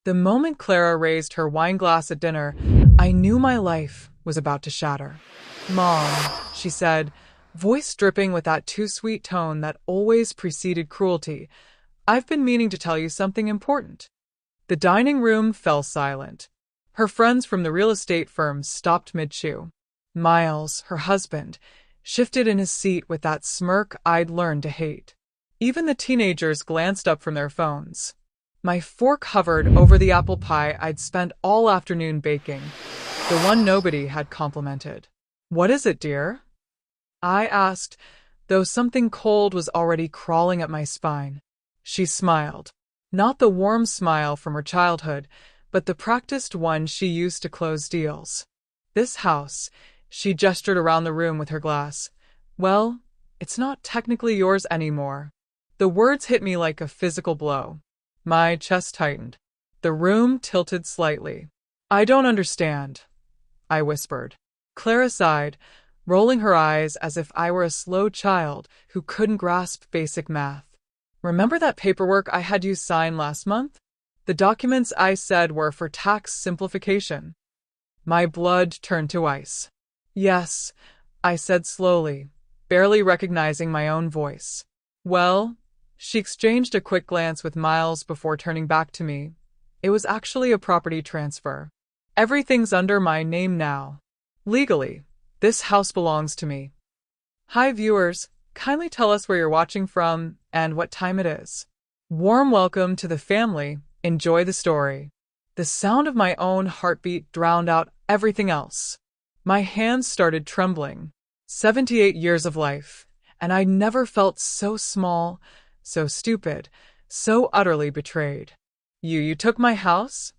The moment Clara raised her wine glass at dinner, I knew my life was about to shatter. "Mom," she said, voice dripping with that too sweet tone that always preceded cruelty, "I've been meaning to tell you something important." The dining room fell silent. Her friends from the real estate firm stopped mid-chew. Miles, her husband, shifted in his seat with that smirk I'd learned to hate. Even the teenagers glanced up from their phones. My fork hovered over the apple pie I'd spent all afternoon baking, the one nobody had complimented. "What is it, dear?" I asked, though something cold was already crawling at my spine. She smiled. Not the warm smile from her childhood, but the practiced one she used to close deals. "This house," she gestured around the room with her glass, "well, it's not technically yours anymore." The words hit me like a physical blow. My chest tightened. The room tilted slightly. "I don't understand," I whispered. Clara sighed, rolling her eyes as if I were a slow child who couldn't grasp basic math. "Remember that paperwork I had you sign last month? The documents I said were for tax simplification." My blood turned to ice. "Yes," I said slowly, barely recognizing my own voice. "Well," she exchanged a quick glance with Miles before turning back to me. "It was actually a property transfer. Everything's under my name now. Legally, this house belongs to me." Hi viewers, kindly tell us where you're watching from and what time it is. Warm welcome to the family. Enjoy the story. The sound of my own heartbeat drowned out everything else. My hands started trembling. 78 years of life, and I'd never felt so small, so stupid, so utterly betrayed. You took my house?"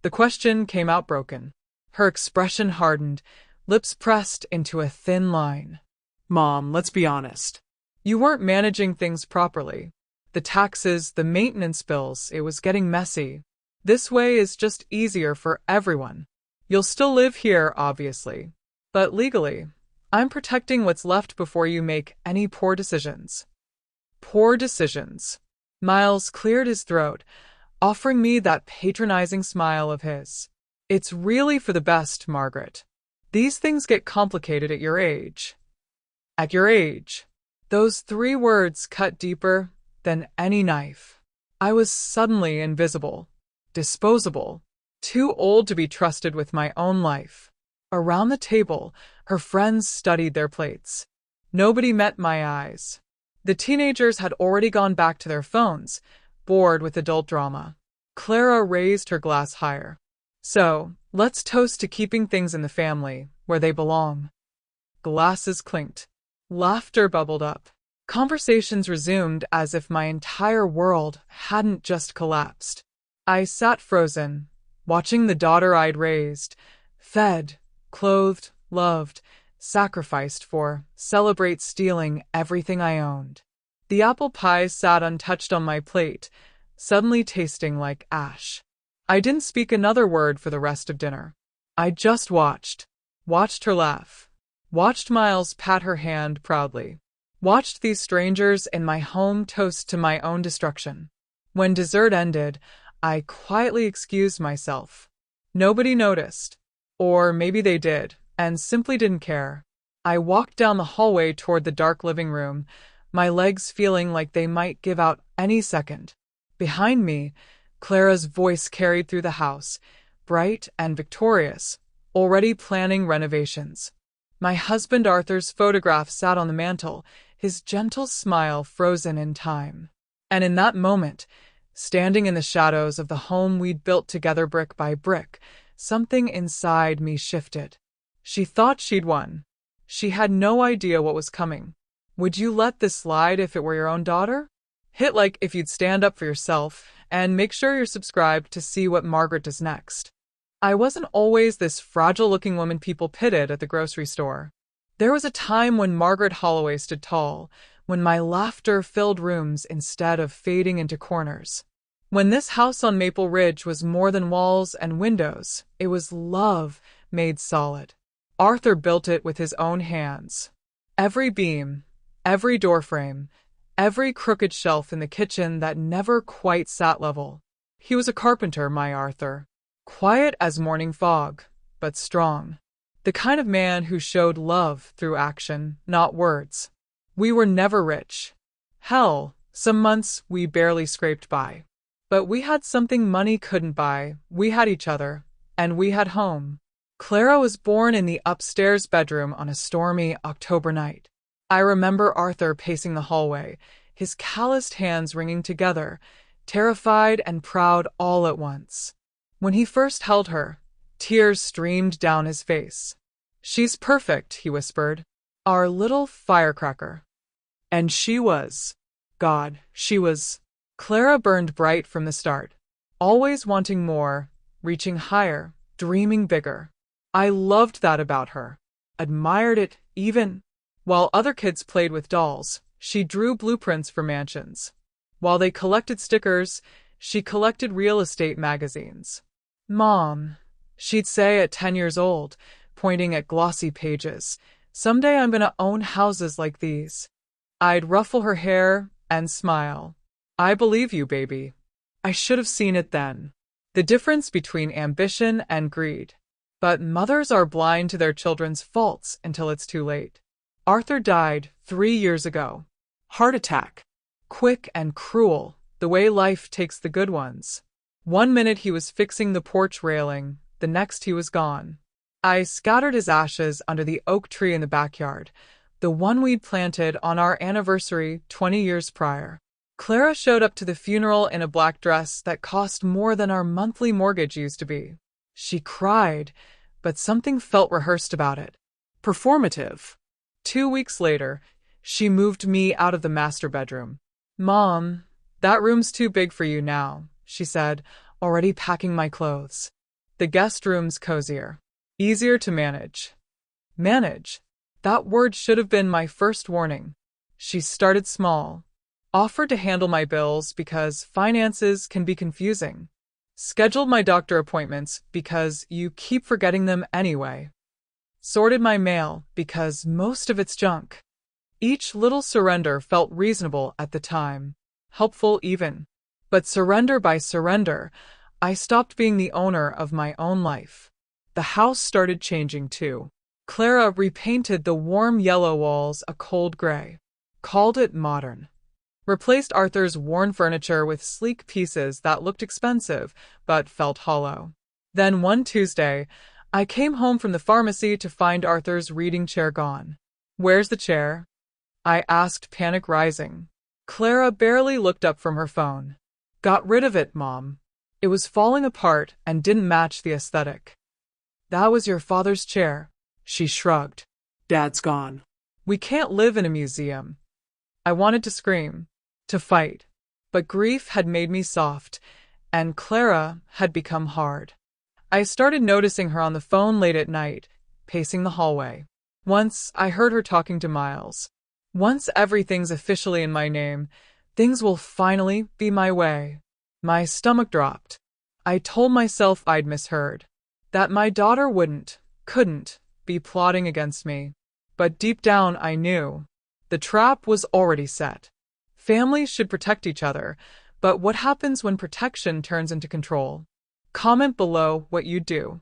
The question came out broken. Her expression hardened, lips pressed into a thin line. "Mom, let's be honest. You weren't managing things properly. The taxes, the maintenance bills, it was getting messy. This way is just easier for everyone. You'll still live here, obviously. But legally, I'm protecting what's left before you make any poor decisions." Poor decisions. Miles cleared his throat, offering me that patronizing smile of his. "It's really for the best, Margaret. These things get complicated at your age." At your age. Those 3 words cut deeper than any knife. I was suddenly invisible, disposable, too old to be trusted with my own life. Around the table, her friends studied their plates. Nobody met my eyes. The teenagers had already gone back to their phones, bored with adult drama. Clara raised her glass higher. "So, let's toast to keeping things in the family, where they belong." Glasses clinked. Laughter bubbled up. Conversations resumed as if my entire world hadn't just collapsed. I sat frozen, watching the daughter I'd raised, fed, clothed, loved, sacrificed for, celebrate stealing everything I owned. The apple pie sat untouched on my plate, suddenly tasting like ash. I didn't speak another word for the rest of dinner. I just watched her laugh, watched Miles pat her hand proudly, watched these strangers in my home toast to my own destruction. When dessert ended, I quietly excused myself. Nobody noticed. Or maybe they did, and simply didn't care. I walked down the hallway toward the dark living room, my legs feeling like they might give out any second. Behind me, Clara's voice carried through the house, bright and victorious, already planning renovations. My husband Arthur's photograph sat on the mantel, his gentle smile frozen in time. And in that moment, standing in the shadows of the home we'd built together brick by brick, something inside me shifted. She thought she'd won. She had no idea what was coming. Would you let this slide if it were your own daughter? Hit like if you'd stand up for yourself, and make sure you're subscribed to see what Margaret does next. I wasn't always this fragile-looking woman people pitted at the grocery store. There was a time when Margaret Holloway stood tall, when my laughter filled rooms instead of fading into corners. When this house on Maple Ridge was more than walls and windows, it was love made solid. Arthur built it with his own hands. Every beam, every doorframe, every crooked shelf in the kitchen that never quite sat level. He was a carpenter, my Arthur. Quiet as morning fog, but strong. The kind of man who showed love through action, not words. We were never rich. Hell, some months we barely scraped by. But we had something money couldn't buy. We had each other, and we had home. Clara was born in the upstairs bedroom on a stormy October night. I remember Arthur pacing the hallway, his calloused hands wringing together, terrified and proud all at once. When he first held her, tears streamed down his face. "She's perfect," he whispered. "Our little firecracker." And she was. God, she was. Clara burned bright from the start, always wanting more, reaching higher, dreaming bigger. I loved that about her, admired it even. While other kids played with dolls, she drew blueprints for mansions. While they collected stickers, she collected real estate magazines. "Mom," she'd say at 10 years old, pointing at glossy pages, "someday I'm gonna own houses like these." I'd ruffle her hair and smile. "I believe you, baby." I should have seen it then. The difference between ambition and greed. But mothers are blind to their children's faults until it's too late. Arthur died 3 years ago. Heart attack. Quick and cruel, the way life takes the good ones. One minute he was fixing the porch railing, the next he was gone. I scattered his ashes under the oak tree in the backyard, the one we'd planted on our anniversary 20 years prior. Clara showed up to the funeral in a black dress that cost more than our monthly mortgage used to be. She cried, but something felt rehearsed about it. Performative. 2 weeks later, she moved me out of the master bedroom. "Mom, that room's too big for you now," she said, already packing my clothes. "The guest room's cozier. Easier to manage." Manage. That word should have been my first warning. She started small. Offered to handle my bills because finances can be confusing. Scheduled my doctor appointments because you keep forgetting them anyway. Sorted my mail because most of it's junk. Each little surrender felt reasonable at the time, helpful even. But surrender by surrender, I stopped being the owner of my own life. The house started changing too. Clara repainted the warm yellow walls a cold gray. Called it modern. Replaced Arthur's worn furniture with sleek pieces that looked expensive but felt hollow. Then one Tuesday, I came home from the pharmacy to find Arthur's reading chair gone. "Where's the chair?" I asked, panic rising. Clara barely looked up from her phone. "Got rid of it, Mom. It was falling apart and didn't match the aesthetic." "That was your father's chair," she shrugged. "Dad's gone. We can't live in a museum." I wanted to scream, to fight, but grief had made me soft, and Clara had become hard. I started noticing her on the phone late at night, pacing the hallway. Once I heard her talking to Miles. "Once everything's officially in my name, things will finally be my way." My stomach dropped. I told myself I'd misheard, that my daughter couldn't be plotting against me. But deep down I knew. The trap was already set. Families should protect each other, but what happens when protection turns into control? Comment below what you do.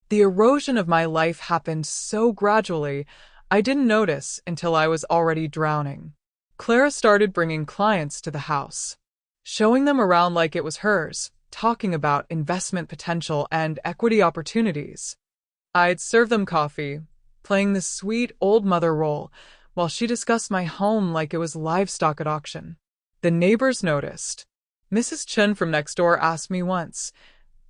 The erosion of my life happened so gradually, I didn't notice until I was already drowning. Clara started bringing clients to the house, showing them around like it was hers, talking about investment potential and equity opportunities. I'd serve them coffee, playing the sweet old mother role, while she discussed my home like it was livestock at auction. The neighbors noticed. Mrs. Chen from next door asked me once,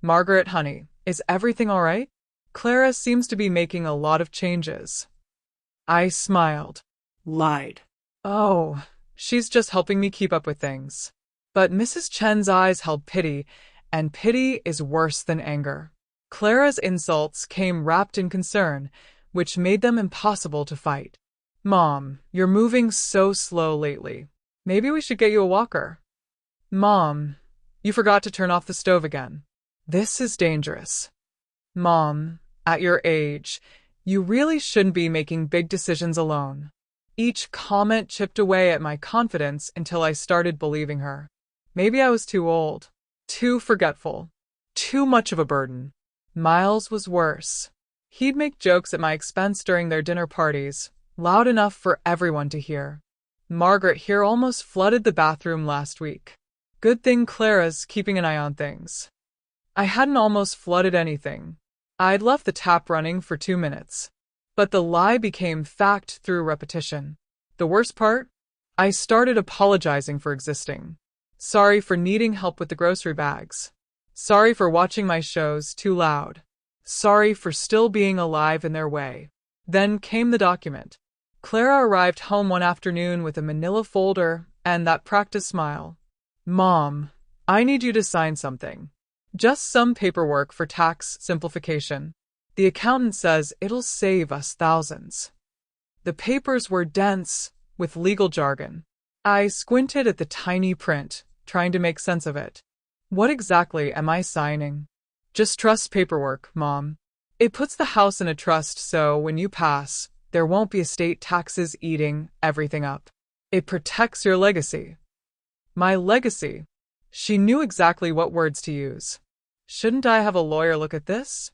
"Margaret, honey, is everything all right? Clara seems to be making a lot of changes." I smiled. Lied. "Oh, she's just helping me keep up with things." But Mrs. Chen's eyes held pity, and pity is worse than anger. Clara's insults came wrapped in concern, which made them impossible to fight. "Mom, you're moving so slow lately. Maybe we should get you a walker." "Mom, you forgot to turn off the stove again. This is dangerous." "Mom, at your age, you really shouldn't be making big decisions alone." Each comment chipped away at my confidence until I started believing her. Maybe I was too old. Too forgetful. Too much of a burden. Miles was worse. He'd make jokes at my expense during their dinner parties, loud enough for everyone to hear. Margaret here almost flooded the bathroom last week. Good thing Clara's keeping an eye on things. I hadn't almost flooded anything. I'd left the tap running for 2 minutes. But the lie became fact through repetition. The worst part? I started apologizing for existing. Sorry for needing help with the grocery bags. Sorry for watching my shows too loud. Sorry for still being alive in their way. Then came the document. Clara arrived home one afternoon with a manila folder and that practice smile. Mom, I need you to sign something. Just some paperwork for tax simplification. The accountant says it'll save us thousands. The papers were dense, with legal jargon. I squinted at the tiny print, trying to make sense of it. What exactly am I signing? Just trust paperwork, Mom. It puts the house in a trust so when you pass, there won't be estate taxes eating everything up. It protects your legacy. My legacy. She knew exactly what words to use. Shouldn't I have a lawyer look at this?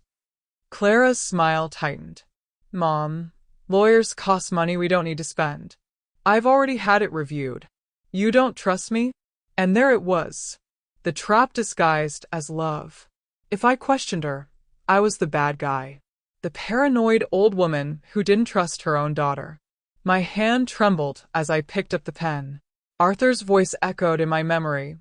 Clara's smile tightened. Mom, lawyers cost money we don't need to spend. I've already had it reviewed. You don't trust me? And there it was. The trap disguised as love. If I questioned her, I was the bad guy. The paranoid old woman who didn't trust her own daughter. My hand trembled as I picked up the pen. Arthur's voice echoed in my memory.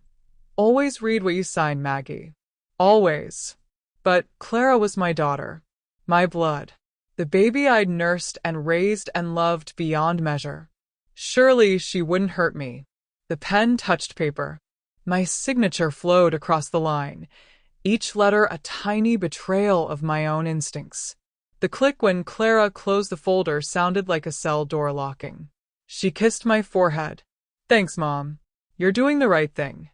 Always read what you sign, Maggie. Always. But Clara was my daughter. My blood. The baby I'd nursed and raised and loved beyond measure. Surely she wouldn't hurt me. The pen touched paper. My signature flowed across the line, each letter a tiny betrayal of my own instincts. The click when Clara closed the folder sounded like a cell door locking. She kissed my forehead. Thanks, Mom. You're doing the right thing.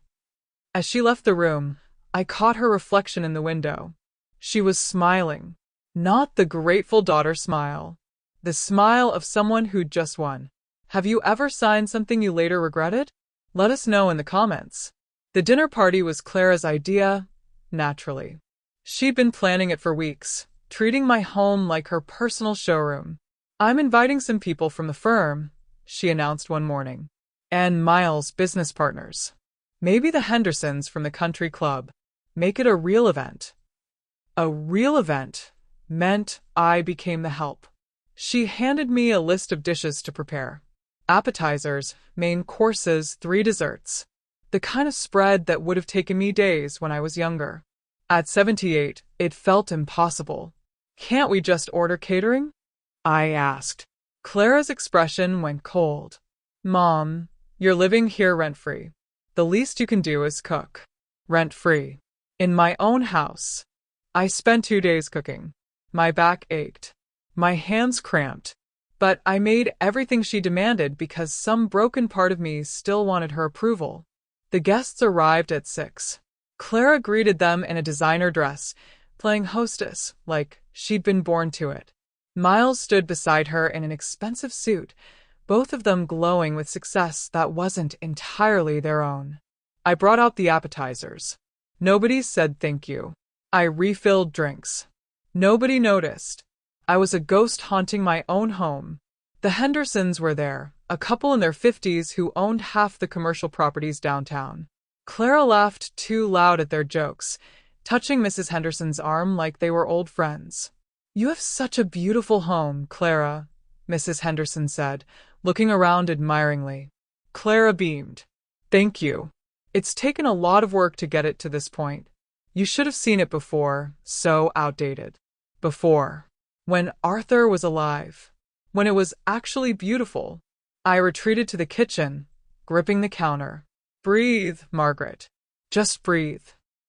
As she left the room, I caught her reflection in the window. She was smiling. Not the grateful daughter smile. The smile of someone who'd just won. Have you ever signed something you later regretted? Let us know in the comments. The dinner party was Clara's idea, naturally. She'd been planning it for weeks, treating my home like her personal showroom. I'm inviting some people from the firm, she announced one morning. And Miles' business partners. Maybe the Hendersons from the country club. Make it a real event. A real event meant I became the help. She handed me a list of dishes to prepare. Appetizers, main courses, 3 desserts. The kind of spread that would have taken me days when I was younger. At 78, it felt impossible. Can't we just order catering? I asked. Clara's expression went cold. Mom, you're living here rent-free. The least you can do is cook. Rent-free. In my own house. I spent 2 days cooking. My back ached. My hands cramped. But I made everything she demanded because some broken part of me still wanted her approval. The guests arrived at 6. Clara greeted them in a designer dress, playing hostess like she'd been born to it. Miles stood beside her in an expensive suit, both of them glowing with success that wasn't entirely their own. I brought out the appetizers. Nobody said thank you. I refilled drinks. Nobody noticed. I was a ghost haunting my own home. The Hendersons were there, a couple in their 50s who owned half the commercial properties downtown. Clara laughed too loud at their jokes, touching Mrs. Henderson's arm like they were old friends. You have such a beautiful home, Clara, Mrs. Henderson said, looking around admiringly. Clara beamed. Thank you. It's taken a lot of work to get it to this point. You should have seen it before, so outdated. Before. When Arthur was alive. When it was actually beautiful. I retreated to the kitchen, gripping the counter. Breathe, Margaret. Just breathe.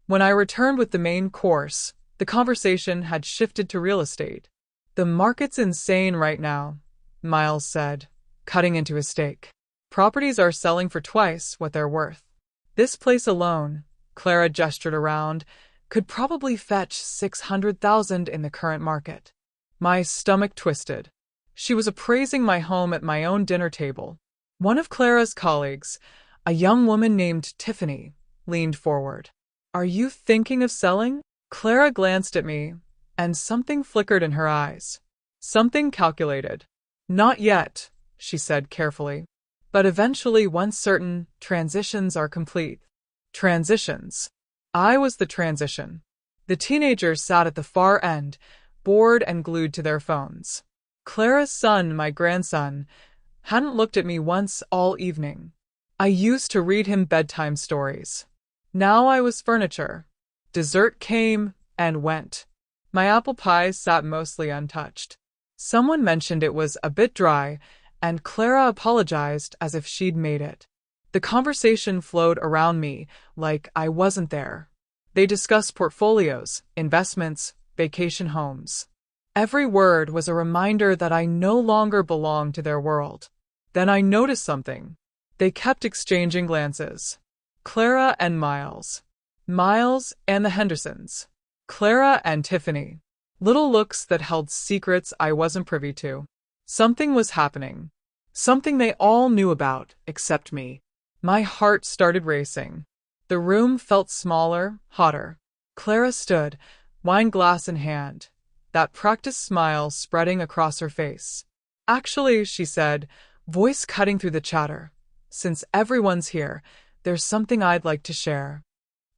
When I returned with the main course, the conversation had shifted to real estate. The market's insane right now, Miles said, cutting into his steak. Properties are selling for twice what they're worth. This place alone, Clara gestured around, could probably fetch $600,000 in the current market. My stomach twisted. She was appraising my home at my own dinner table. One of Clara's colleagues, a young woman named Tiffany, leaned forward. Are you thinking of selling? Clara glanced at me, and something flickered in her eyes. Something calculated. Not yet, she said carefully. But eventually, once certain transitions are complete. Transitions. I was the transition. The teenagers sat at the far end, bored and glued to their phones. Clara's son, my grandson, hadn't looked at me once all evening. I used to read him bedtime stories. Now I was furniture. Dessert came and went. My apple pie sat mostly untouched. Someone mentioned it was a bit dry, and Clara apologized as if she'd made it. The conversation flowed around me like I wasn't there. They discussed portfolios, investments, vacation homes. Every word was a reminder that I no longer belonged to their world. Then I noticed something. They kept exchanging glances. Clara and Miles. Miles and the Hendersons. Clara and Tiffany. Little looks that held secrets I wasn't privy to. Something was happening. Something they all knew about, except me. My heart started racing. The room felt smaller, hotter. Clara stood, wine glass in hand, that practiced smile spreading across her face. Actually, she said, voice cutting through the chatter, since everyone's here, there's something I'd like to share.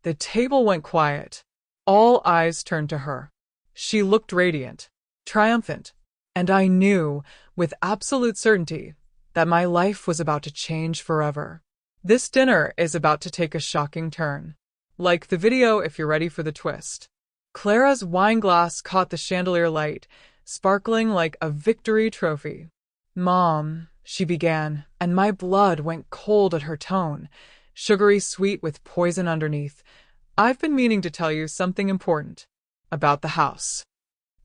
The table went quiet. All eyes turned to her. She looked radiant, triumphant, and I knew, with absolute certainty, that my life was about to change forever. This dinner is about to take a shocking turn. Like the video if you're ready for the twist. Clara's wine glass caught the chandelier light, sparkling like a victory trophy. Mom, she began, and my blood went cold at her tone, sugary sweet with poison underneath. I've been meaning to tell you something important. About the house.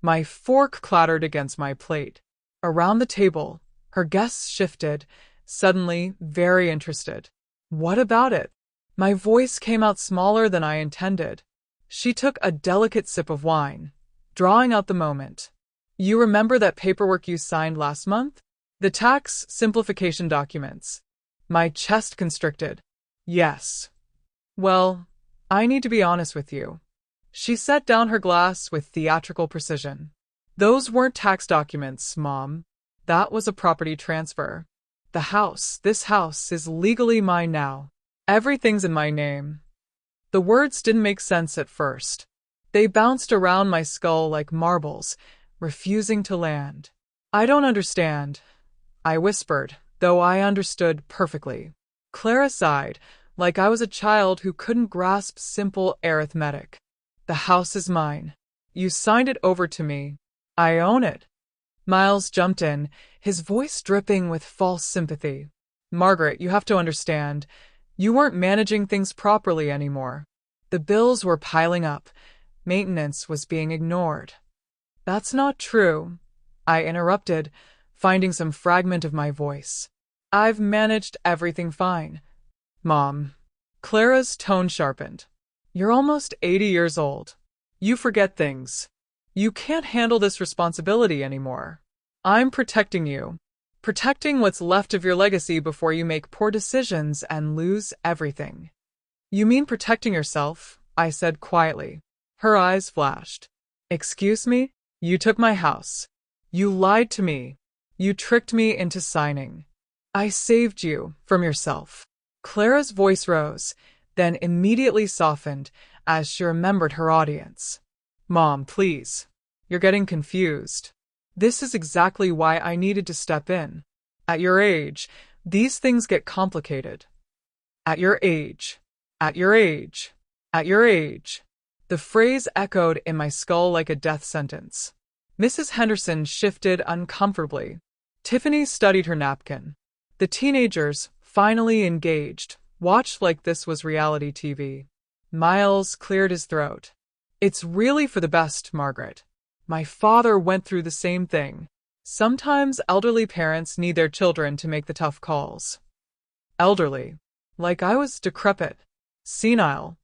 My fork clattered against my plate. Around the table, her guests shifted, suddenly very interested. What about it? My voice came out smaller than I intended. She took a delicate sip of wine, drawing out the moment. You remember that paperwork you signed last month? The tax simplification documents. My chest constricted. Yes. Well, I need to be honest with you. She set down her glass with theatrical precision. Those weren't tax documents, Mom. That was a property transfer. This house is legally mine now. Everything's in my name. The words didn't make sense at first. They bounced around my skull like marbles, refusing to land. I don't understand, I whispered, though I understood perfectly. Clara sighed, like I was a child who couldn't grasp simple arithmetic. The house is mine. You signed it over to me. I own it. Miles jumped in, his voice dripping with false sympathy. Margaret, you have to understand. You weren't managing things properly anymore. The bills were piling up. Maintenance was being ignored. That's not true, I interrupted, finding some fragment of my voice. I've managed everything fine. Mom. Clara's tone sharpened. You're almost 80 years old. You forget things. You can't handle this responsibility anymore. I'm protecting you. Protecting what's left of your legacy before you make poor decisions and lose everything. You mean protecting yourself, I said quietly. Her eyes flashed. Excuse me? You took my house. You lied to me. You tricked me into signing. I saved you from yourself. Clara's voice rose, then immediately softened as she remembered her audience. Mom, please. You're getting confused. This is exactly why I needed to step in. At your age, these things get complicated. At your age. At your age. At your age. The phrase echoed in my skull like a death sentence. Mrs. Henderson shifted uncomfortably. Tiffany studied her napkin. The teenagers, finally engaged, watched like this was reality TV. Miles cleared his throat. It's really for the best, Margaret. My father went through the same thing. Sometimes elderly parents need their children to make the tough calls. Elderly. Like I was decrepit. Senile.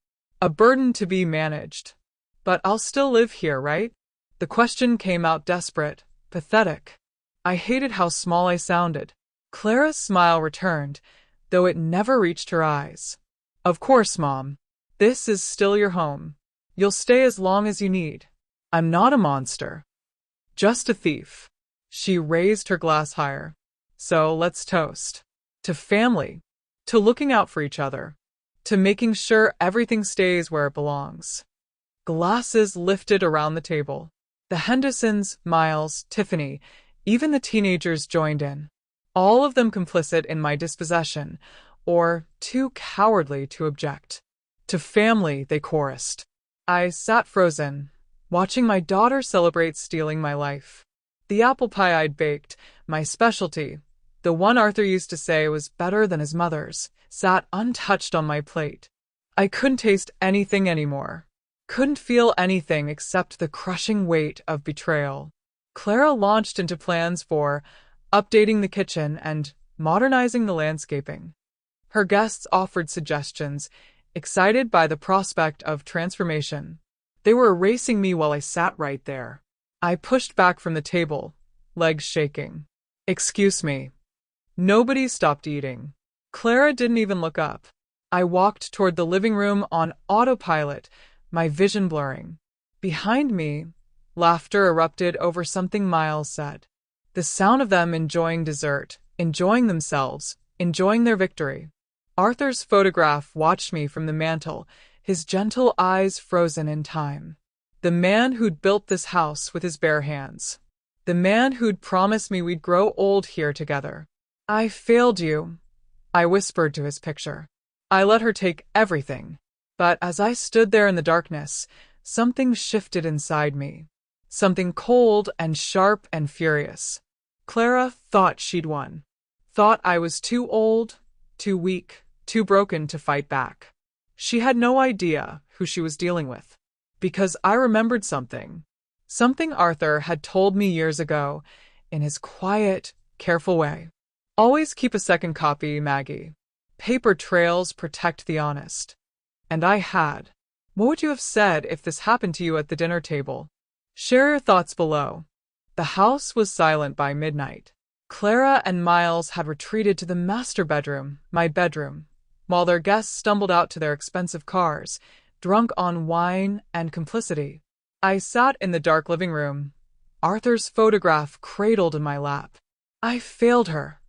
A burden to be managed. But I'll still live here, right? The question came out desperate, pathetic. I hated how small I sounded. Clara's smile returned, though it never reached her eyes. Of course, Mom. This is still your home. You'll stay as long as you need. I'm not a monster. Just a thief. She raised her glass higher. So let's toast. To family. To looking out for each other. To making sure everything stays where it belongs. Glasses lifted around the table. The Hendersons, Miles, Tiffany, even the teenagers joined in. All of them complicit in my dispossession, or too cowardly to object. To family, they chorused. I sat frozen, watching my daughter celebrate stealing my life. The apple pie I'd baked, my specialty, the one Arthur used to say was better than his mother's, sat untouched on my plate. I couldn't taste anything anymore. Couldn't feel anything except the crushing weight of betrayal. Clara launched into plans for updating the kitchen and modernizing the landscaping. Her guests offered suggestions, excited by the prospect of transformation. They were erasing me while I sat right there. I pushed back from the table, legs shaking. Excuse me. Nobody stopped eating. Clara didn't even look up. I walked toward the living room on autopilot, my vision blurring. Behind me, laughter erupted over something Miles said. The sound of them enjoying dessert, enjoying themselves, enjoying their victory. Arthur's photograph watched me from the mantel, his gentle eyes frozen in time. The man who'd built this house with his bare hands. The man who'd promised me we'd grow old here together. I failed you, I whispered to his picture. I let her take everything. But as I stood there in the darkness, something shifted inside me. Something cold and sharp and furious. Clara thought she'd won. Thought I was too old, too weak, too broken to fight back. She had no idea who she was dealing with. Because I remembered something. Something Arthur had told me years ago, in his quiet, careful way. Always keep a second copy, Maggie. Paper trails protect the honest. And I had. What would you have said if this happened to you at the dinner table? Share your thoughts below. The house was silent by midnight. Clara and Miles had retreated to the master bedroom, my bedroom, while their guests stumbled out to their expensive cars, drunk on wine and complicity. I sat in the dark living room, Arthur's photograph cradled in my lap. I failed her,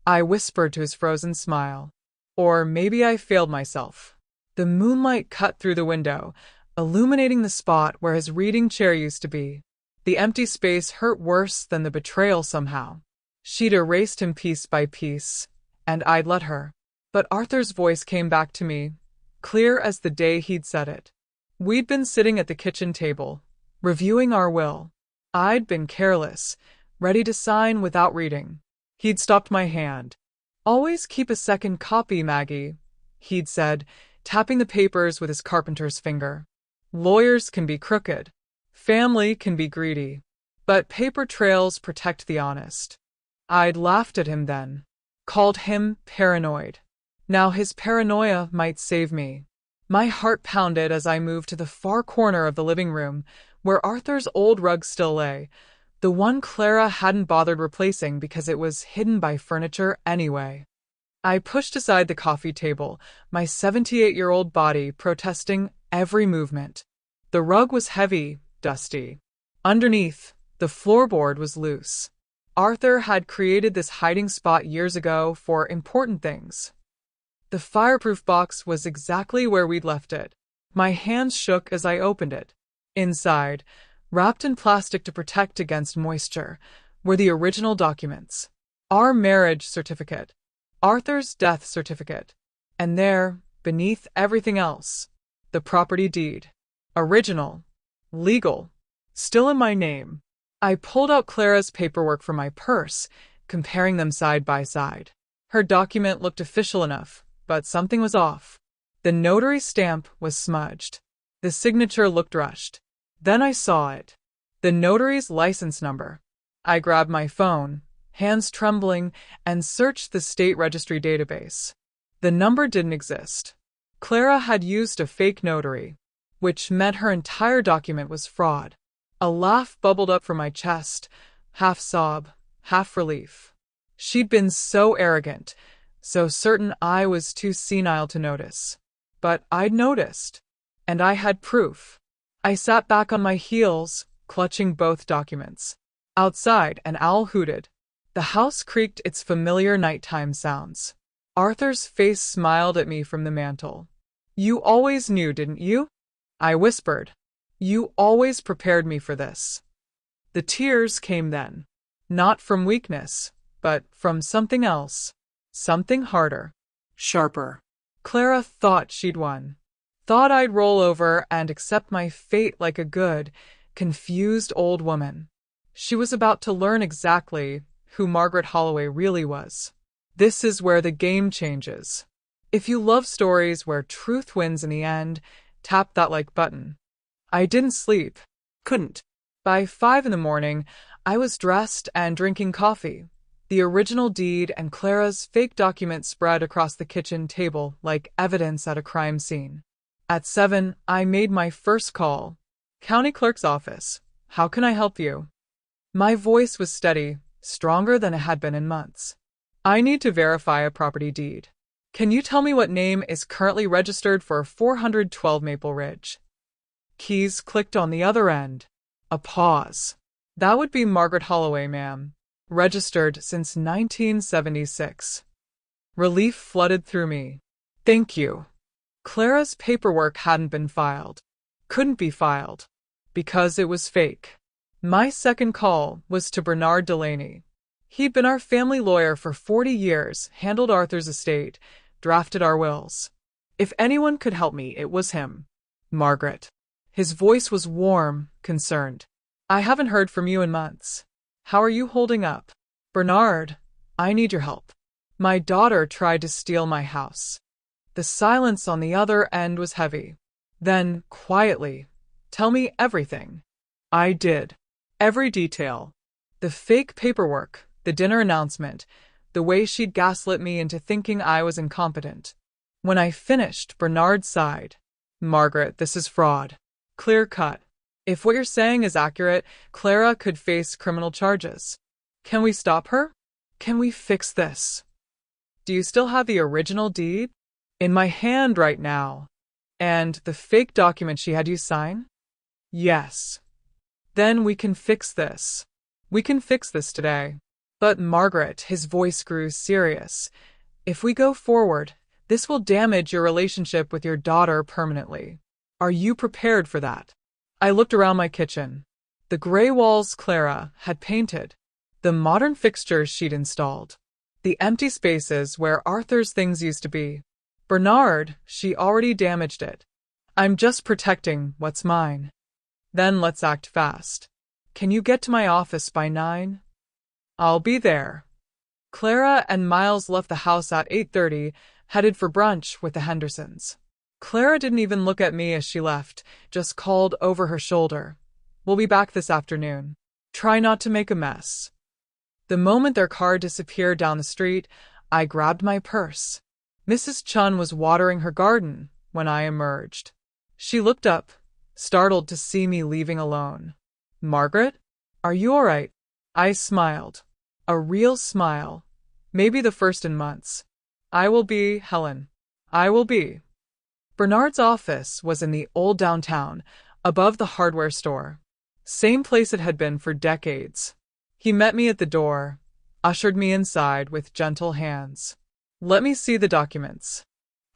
I whispered to his frozen smile. Or maybe I failed myself. The moonlight cut through the window, illuminating the spot where his reading chair used to be. The empty space hurt worse than the betrayal somehow. She'd erased him piece by piece, and I'd let her. But Arthur's voice came back to me, clear as the day he'd said it. We'd been sitting at the kitchen table, reviewing our will. I'd been careless, ready to sign without reading. He'd stopped my hand. Always keep a second copy, Maggie, he'd said, tapping the papers with his carpenter's finger. Lawyers can be crooked. Family can be greedy. But paper trails protect the honest. I'd laughed at him then. Called him paranoid. Now his paranoia might save me. My heart pounded as I moved to the far corner of the living room, where Arthur's old rug still lay, the one Clara hadn't bothered replacing because it was hidden by furniture anyway. I pushed aside the coffee table, my 78-year-old body protesting every movement. The rug was heavy, dusty. Underneath, the floorboard was loose. Arthur had created this hiding spot years ago for important things. The fireproof box was exactly where we'd left it. My hands shook as I opened it. Inside, wrapped in plastic to protect against moisture, were the original documents. Our marriage certificate. Arthur's death certificate. And there, beneath everything else, the property deed. Original. Legal. Still in my name. I pulled out Clara's paperwork from my purse, comparing them side by side. Her document looked official enough, but something was off. The notary stamp was smudged. The signature looked rushed. Then I saw it. The notary's license number. I grabbed my phone, hands trembling, and searched the state registry database. The number didn't exist. Clara had used a fake notary, which meant her entire document was fraud. A laugh bubbled up from my chest, half sob, half relief. She'd been so arrogant, so certain I was too senile to notice. But I'd noticed. And I had proof. I sat back on my heels, clutching both documents. Outside, an owl hooted. The house creaked its familiar nighttime sounds. Arthur's face smiled at me from the mantel. You always knew, didn't you? I whispered. You always prepared me for this. The tears came then. Not from weakness, but from something else. Something harder. Sharper. Clara thought she'd won. Thought I'd roll over and accept my fate like a good, confused old woman. She was about to learn exactly who Margaret Holloway really was. This is where the game changes. If you love stories where truth wins in the end, tap that like button. I didn't sleep. Couldn't. By 5 in the morning, I was dressed and drinking coffee. The original deed and Clara's fake document spread across the kitchen table like evidence at a crime scene. At 7, I made my first call. County Clerk's Office. How can I help you? My voice was steady, stronger than it had been in months. I need to verify a property deed. Can you tell me what name is currently registered for 412 Maple Ridge? Keys clicked on the other end. A pause. That would be Margaret Holloway, ma'am. Registered since 1976. Relief flooded through me. Thank you. Clara's paperwork hadn't been filed. Couldn't be filed. Because it was fake. My second call was to Bernard Delaney. He'd been our family lawyer for 40 years, handled Arthur's estate, drafted our wills. If anyone could help me, it was him. Margaret. His voice was warm, concerned. I haven't heard from you in months. How are you holding up? Bernard, I need your help. My daughter tried to steal my house. The silence on the other end was heavy. Then, quietly, tell me everything. I did. Every detail. The fake paperwork, the dinner announcement, the way she'd gaslit me into thinking I was incompetent. When I finished, Bernard sighed. Margaret, this is fraud. Clear cut. If what you're saying is accurate, Clara could face criminal charges. Can we stop her? Can we fix this? Do you still have the original deed? In my hand right now. And the fake document she had you sign? Yes. Then we can fix this. We can fix this today. But Margaret, his voice grew serious. If we go forward, this will damage your relationship with your daughter permanently. Are you prepared for that? I looked around my kitchen. The gray walls Clara had painted. The modern fixtures she'd installed. The empty spaces where Arthur's things used to be. Bernard, she already damaged it. I'm just protecting what's mine. Then let's act fast. Can you get to my office by 9? I'll be there. Clara and Miles left the house at 8:30, headed for brunch with the Hendersons. Clara didn't even look at me as she left, just called over her shoulder. We'll be back this afternoon. Try not to make a mess. The moment their car disappeared down the street, I grabbed my purse. Mrs. Chun was watering her garden when I emerged. She looked up, startled to see me leaving alone. Margaret? Are you all right? I smiled. A real smile. Maybe the first in months. I will be, Helen. I will be. Bernard's office was in the old downtown, above the hardware store. Same place it had been for decades. He met me at the door, ushered me inside with gentle hands. Let me see the documents.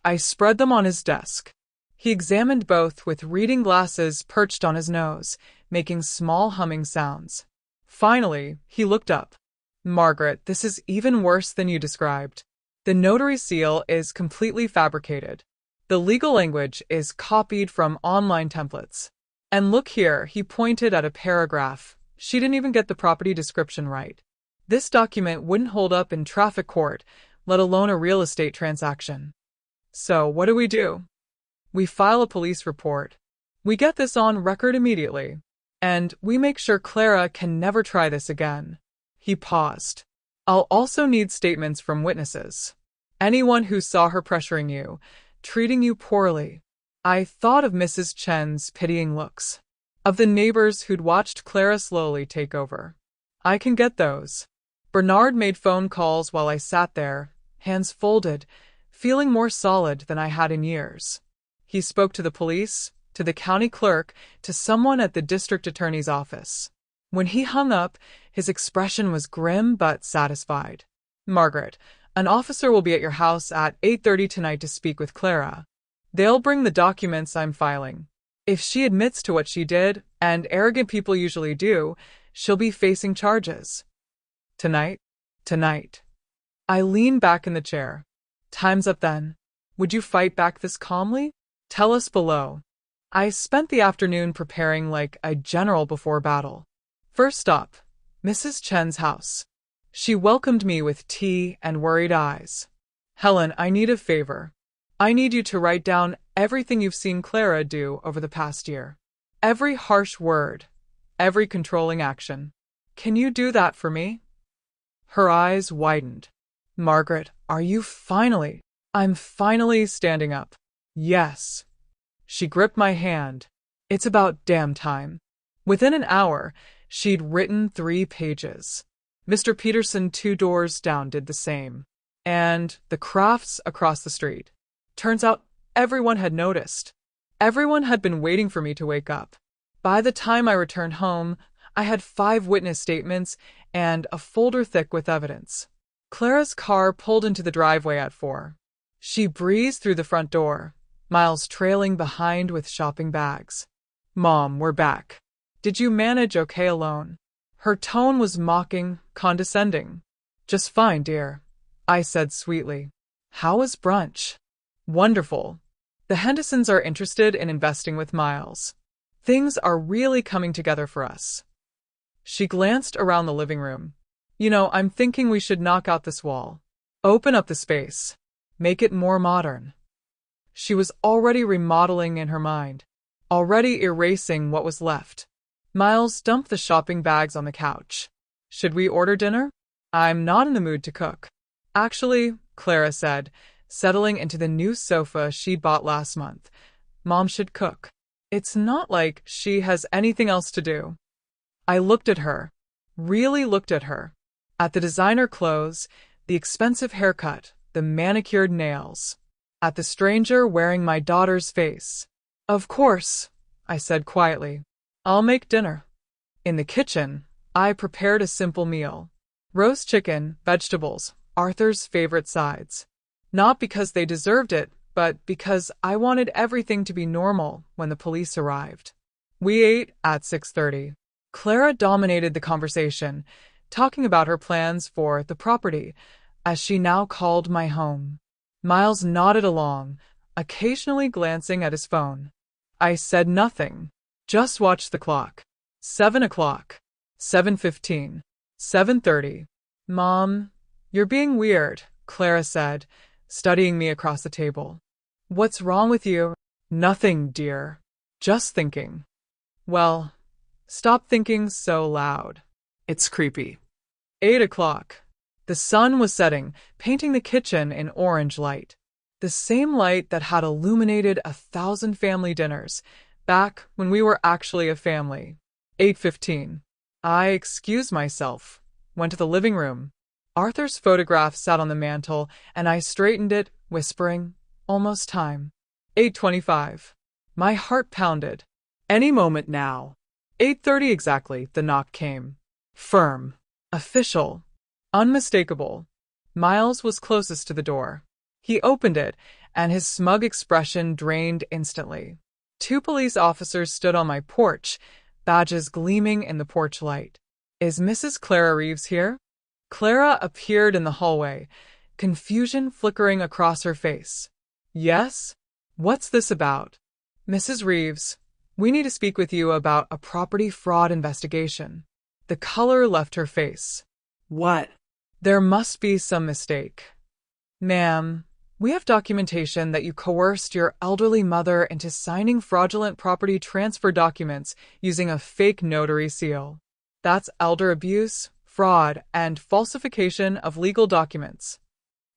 I spread them on his desk. He examined both with reading glasses perched on his nose, making small humming sounds. Finally, he looked up. Margaret, this is even worse than you described. The notary seal is completely fabricated. The legal language is copied from online templates. And look here, he pointed at a paragraph. She didn't even get the property description right. This document wouldn't hold up in traffic court, let alone a real estate transaction. So, what do? We file a police report. We get this on record immediately. And we make sure Clara can never try this again. He paused. I'll also need statements from witnesses. Anyone who saw her pressuring you, treating you poorly. I thought of Mrs. Chen's pitying looks. Of the neighbors who'd watched Clara slowly take over. I can get those. Bernard made phone calls while I sat there, hands folded, feeling more solid than I had in years. He spoke to the police, to the county clerk, to someone at the district attorney's office. When he hung up, his expression was grim but satisfied. Margaret, an officer will be at your house at 8:30 tonight to speak with Clara. They'll bring the documents I'm filing. If she admits to what she did, and arrogant people usually do, she'll be facing charges. Tonight? Tonight. I lean back in the chair. Time's up then. Would you fight back this calmly? Tell us below. I spent the afternoon preparing like a general before battle. First stop, Mrs. Chen's house. She welcomed me with tea and worried eyes. Helen, I need a favor. I need you to write down everything you've seen Clara do over the past year. Every harsh word, every controlling action. Can you do that for me? Her eyes widened. Margaret, are you finally? I'm finally standing up. Yes. She gripped my hand. It's about damn time. Within an hour, she'd written 3 pages. Mr. Peterson 2 doors down did the same. And the Crafts across the street. Turns out everyone had noticed. Everyone had been waiting for me to wake up. By the time I returned home, I had 5 witness statements and a folder thick with evidence. Clara's car pulled into the driveway at 4. She breezed through the front door, Miles trailing behind with shopping bags. Mom, we're back. Did you manage okay alone? Her tone was mocking, condescending. Just fine, dear, I said sweetly. How was brunch? Wonderful. The Hendersons are interested in investing with Miles. Things are really coming together for us. She glanced around the living room. You know, I'm thinking we should knock out this wall. Open up the space. Make it more modern. She was already remodeling in her mind, already erasing what was left. Miles dumped the shopping bags on the couch. Should we order dinner? I'm not in the mood to cook. Actually, Clara said, settling into the new sofa she'd bought last month. Mom should cook. It's not like she has anything else to do. I looked at her, really looked at her. At the designer clothes, the expensive haircut, the manicured nails. At the stranger wearing my daughter's face. Of course, I said quietly. I'll make dinner. In the kitchen, I prepared a simple meal. Roast chicken, vegetables, Arthur's favorite sides. Not because they deserved it, but because I wanted everything to be normal when the police arrived. We ate at 6:30. Clara dominated the conversation, talking about her plans for the property, as she now called my home. Miles nodded along, occasionally glancing at his phone. I said nothing, just watched the clock. 7 o'clock, 7:15, 7:30. Mom, you're being weird, Clara said, studying me across the table. What's wrong with you? Nothing, dear. Just thinking. Well, stop thinking so loud. It's creepy. 8 o'clock. The sun was setting, painting the kitchen in orange light. The same light that had illuminated 1,000 family dinners, back when we were actually a family. 8:15. I excused myself, went to the living room. Arthur's photograph sat on the mantel, and I straightened it, whispering, almost time. 8:25. My heart pounded. Any moment now. 8:30 exactly, the knock came. Firm. Official. Unmistakable. Miles was closest to the door. He opened it, and his smug expression drained instantly. 2 police officers stood on my porch, badges gleaming in the porch light. Is Mrs. Clara Reeves here? Clara appeared in the hallway, confusion flickering across her face. Yes? What's this about? Mrs. Reeves, we need to speak with you about a property fraud investigation. The color left her face. What? There must be some mistake. Ma'am, we have documentation that you coerced your elderly mother into signing fraudulent property transfer documents using a fake notary seal. That's elder abuse, fraud, and falsification of legal documents.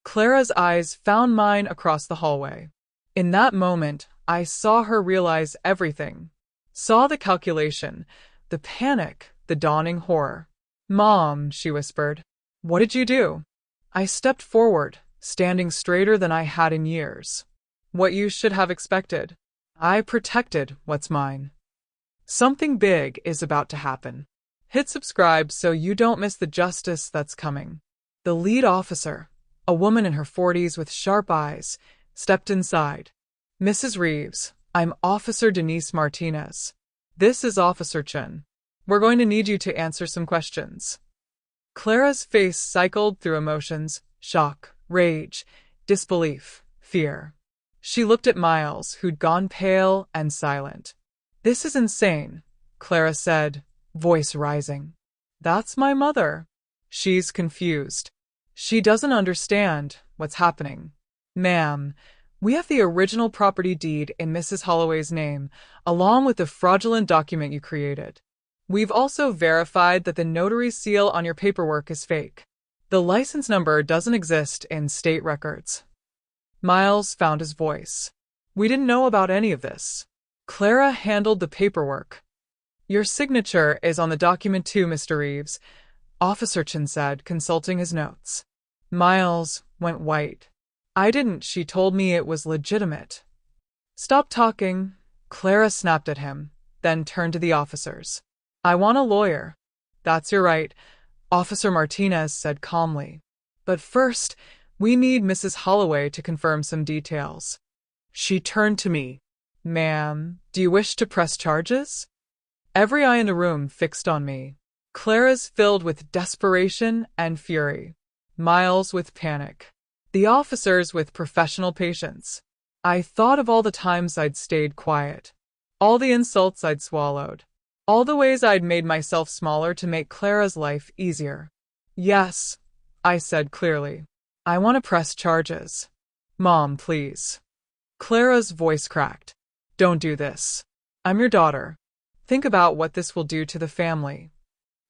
Clara's eyes found mine across the hallway. In that moment, I saw her realize everything. Saw the calculation, the panic, the dawning horror. Mom, she whispered. What did you do? I stepped forward, standing straighter than I had in years. What you should have expected. I protected what's mine. Something big is about to happen. Hit subscribe so you don't miss the justice that's coming. The lead officer, a woman in her 40s with sharp eyes, stepped inside. Mrs. Reeves, I'm Officer Denise Martinez. This is Officer Chen. We're going to need you to answer some questions. Clara's face cycled through emotions: shock, rage, disbelief, fear. She looked at Miles, who'd gone pale and silent. This is insane, Clara said, voice rising. That's my mother. She's confused. She doesn't understand what's happening. Ma'am, we have the original property deed in Mrs. Holloway's name, along with the fraudulent document you created. We've also verified that the notary seal on your paperwork is fake. The license number doesn't exist in state records. Miles found his voice. We didn't know about any of this. Clara handled the paperwork. Your signature is on the document too, Mr. Reeves, Officer Chen said, consulting his notes. Miles went white. I didn't. She told me it was legitimate. Stop talking, Clara snapped at him, then turned to the officers. I want a lawyer. That's your right, Officer Martinez said calmly. But first, we need Mrs. Holloway to confirm some details. She turned to me. Ma'am, do you wish to press charges? Every eye in the room fixed on me. Clara's filled with desperation and fury. Miles with panic. The officers with professional patience. I thought of all the times I'd stayed quiet. All the insults I'd swallowed. All the ways I'd made myself smaller to make Clara's life easier. Yes, I said clearly. I want to press charges. Mom, please. Clara's voice cracked. Don't do this. I'm your daughter. Think about what this will do to the family.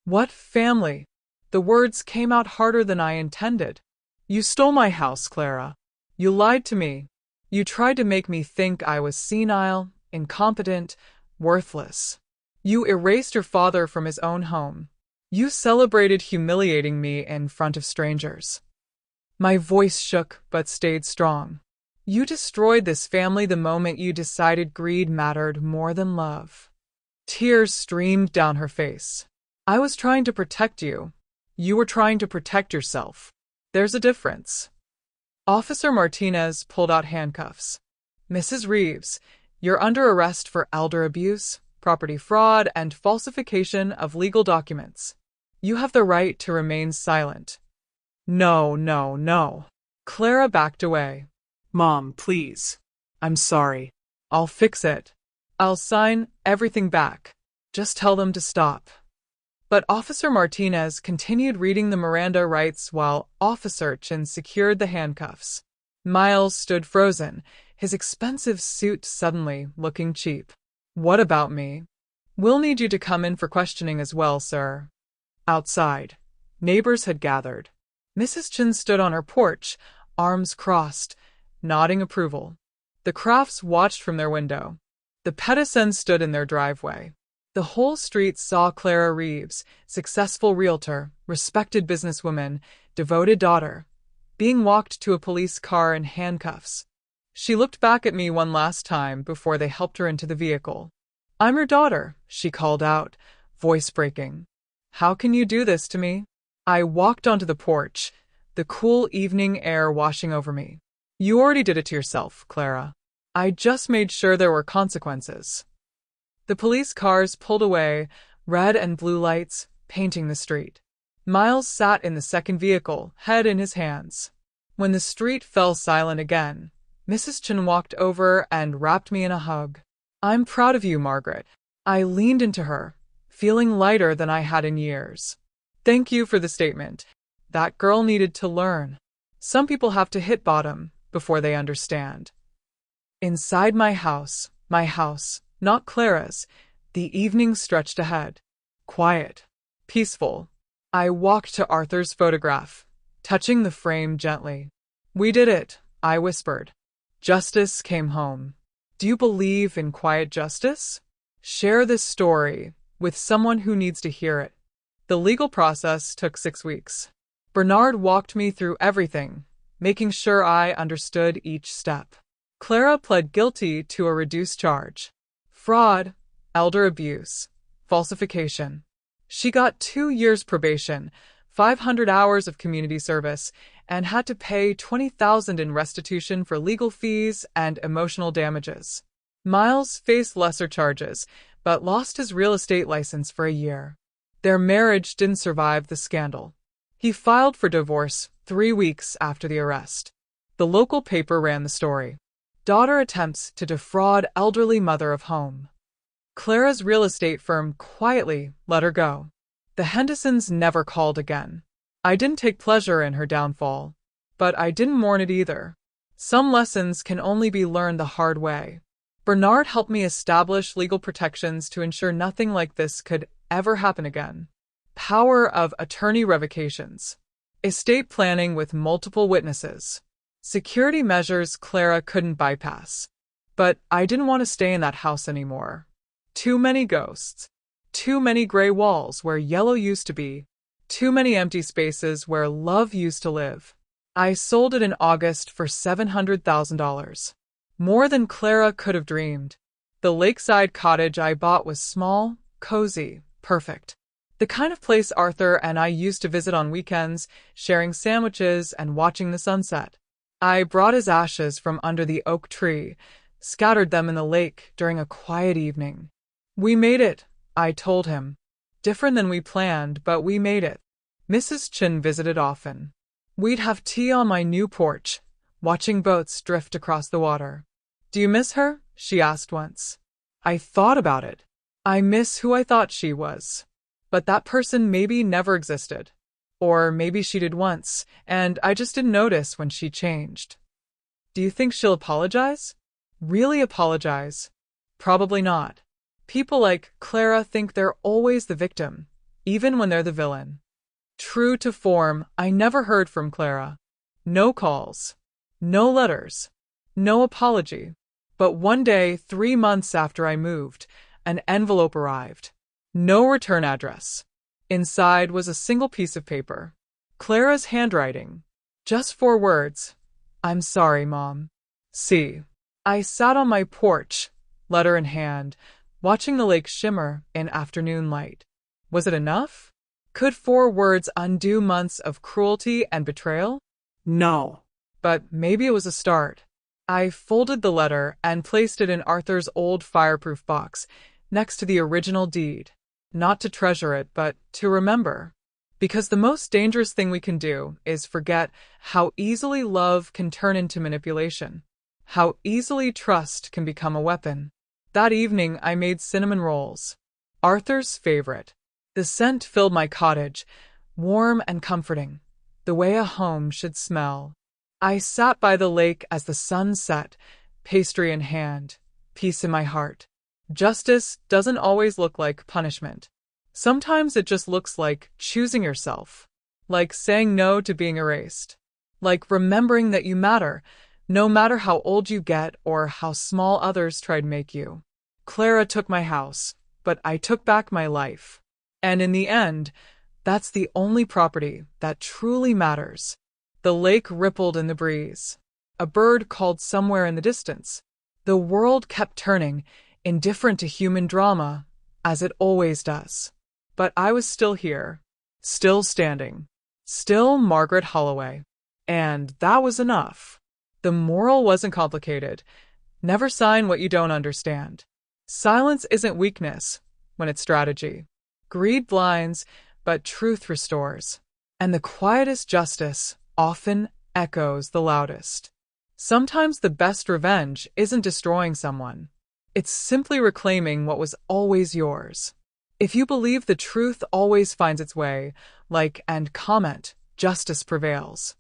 What family? The words came out harder than I intended. You stole my house, Clara. You lied to me. You tried to make me think I was senile, incompetent, worthless. You erased your father from his own home. You celebrated humiliating me in front of strangers. My voice shook but stayed strong. You destroyed this family the moment you decided greed mattered more than love. Tears streamed down her face. I was trying to protect you. You were trying to protect yourself. There's a difference. Officer Martinez pulled out handcuffs. Mrs. Reeves, you're under arrest for elder abuse, property fraud, and falsification of legal documents. You have the right to remain silent. No, no, no. Clara backed away. Mom, please. I'm sorry. I'll fix it. I'll sign everything back. Just tell them to stop. But Officer Martinez continued reading the Miranda rights while Officer Chen secured the handcuffs. Miles stood frozen, his expensive suit suddenly looking cheap. What about me? We'll need you to come in for questioning as well, sir. Outside, neighbors had gathered. Mrs. Chen stood on her porch, arms crossed, nodding approval. The Crafts watched from their window. The Petisons stood in their driveway. The whole street saw Clara Reeves, successful realtor, respected businesswoman, devoted daughter, being walked to a police car in handcuffs. She looked back at me one last time before they helped her into the vehicle. I'm your daughter, she called out, voice breaking. How can you do this to me? I walked onto the porch, the cool evening air washing over me. You already did it to yourself, Clara. I just made sure there were consequences. The police cars pulled away, red and blue lights painting the street. Miles sat in the second vehicle, head in his hands. When the street fell silent again, Mrs. Chen walked over and wrapped me in a hug. I'm proud of you, Margaret. I leaned into her, feeling lighter than I had in years. Thank you for the statement. That girl needed to learn. Some people have to hit bottom before they understand. Inside my house, not Clara's, the evening stretched ahead. Quiet, peaceful. I walked to Arthur's photograph, touching the frame gently. We did it, I whispered. Justice came home. Do you believe in quiet justice? Share this story with someone who needs to hear it. The legal process took 6 weeks. Bernard walked me through everything, making sure I understood each step. Clara pled guilty to a reduced charge: fraud, elder abuse, falsification. She got 2 years probation, 500 hours of community service, and had to pay $20,000 in restitution for legal fees and emotional damages. Miles faced lesser charges, but lost his real estate license for a year. Their marriage didn't survive the scandal. He filed for divorce 3 weeks after the arrest. The local paper ran the story: daughter attempts to defraud elderly mother of home. Clara's real estate firm quietly let her go. The Hendersons never called again. I didn't take pleasure in her downfall, but I didn't mourn it either. Some lessons can only be learned the hard way. Bernard helped me establish legal protections to ensure nothing like this could ever happen again. Power of attorney revocations. Estate planning with multiple witnesses. Security measures Clara couldn't bypass. But I didn't want to stay in that house anymore. Too many ghosts. Too many gray walls where yellow used to be. Too many empty spaces where love used to live. I sold it in August for $700,000. More than Clara could have dreamed. The lakeside cottage I bought was small, cozy, perfect. The kind of place Arthur and I used to visit on weekends, sharing sandwiches and watching the sunset. I brought his ashes from under the oak tree, scattered them in the lake during a quiet evening. We made it, I told him. Different than we planned, but we made it. Mrs. Chin visited often. We'd have tea on my new porch, watching boats drift across the water. Do you miss her? She asked once. I thought about it. I miss who I thought she was. But that person maybe never existed. Or maybe she did once, and I just didn't notice when she changed. Do you think she'll apologize? Really apologize? Probably not. People like Clara think they're always the victim, even when they're the villain. True to form, I never heard from Clara. No calls. No letters. No apology. But one day, 3 months after I moved, an envelope arrived. No return address. Inside was a single piece of paper. Clara's handwriting. Just 4 words. I'm sorry, Mom. See. I sat on my porch, letter in hand, watching the lake shimmer in afternoon light. Was it enough? Could 4 words undo months of cruelty and betrayal? No. But maybe it was a start. I folded the letter and placed it in Arthur's old fireproof box, next to the original deed. Not to treasure it, but to remember. Because the most dangerous thing we can do is forget how easily love can turn into manipulation. How easily trust can become a weapon. That evening I made cinnamon rolls. Arthur's favorite. The scent filled my cottage, warm and comforting, the way a home should smell. I sat by the lake as the sun set, pastry in hand, peace in my heart. Justice doesn't always look like punishment. Sometimes it just looks like choosing yourself, like saying no to being erased, like remembering that you matter, no matter how old you get or how small others try to make you. Clara took my house, but I took back my life. And in the end, that's the only property that truly matters. The lake rippled in the breeze. A bird called somewhere in the distance. The world kept turning, indifferent to human drama, as it always does. But I was still here, still standing, still Margaret Holloway. And that was enough. The moral wasn't complicated. Never sign what you don't understand. Silence isn't weakness when it's strategy. Greed blinds, but truth restores. And the quietest justice often echoes the loudest. Sometimes the best revenge isn't destroying someone. It's simply reclaiming what was always yours. If you believe the truth always finds its way, like and comment, justice prevails.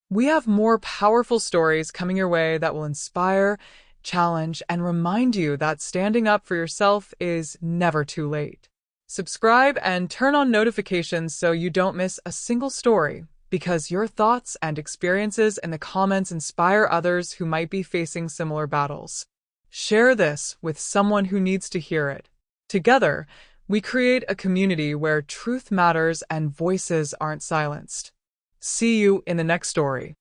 We have more powerful stories coming your way that will inspire, challenge, and remind you that standing up for yourself is never too late. Subscribe and turn on notifications so you don't miss a single story, because your thoughts and experiences in the comments inspire others who might be facing similar battles. Share this with someone who needs to hear it. Together, we create a community where truth matters and voices aren't silenced. See you in the next story.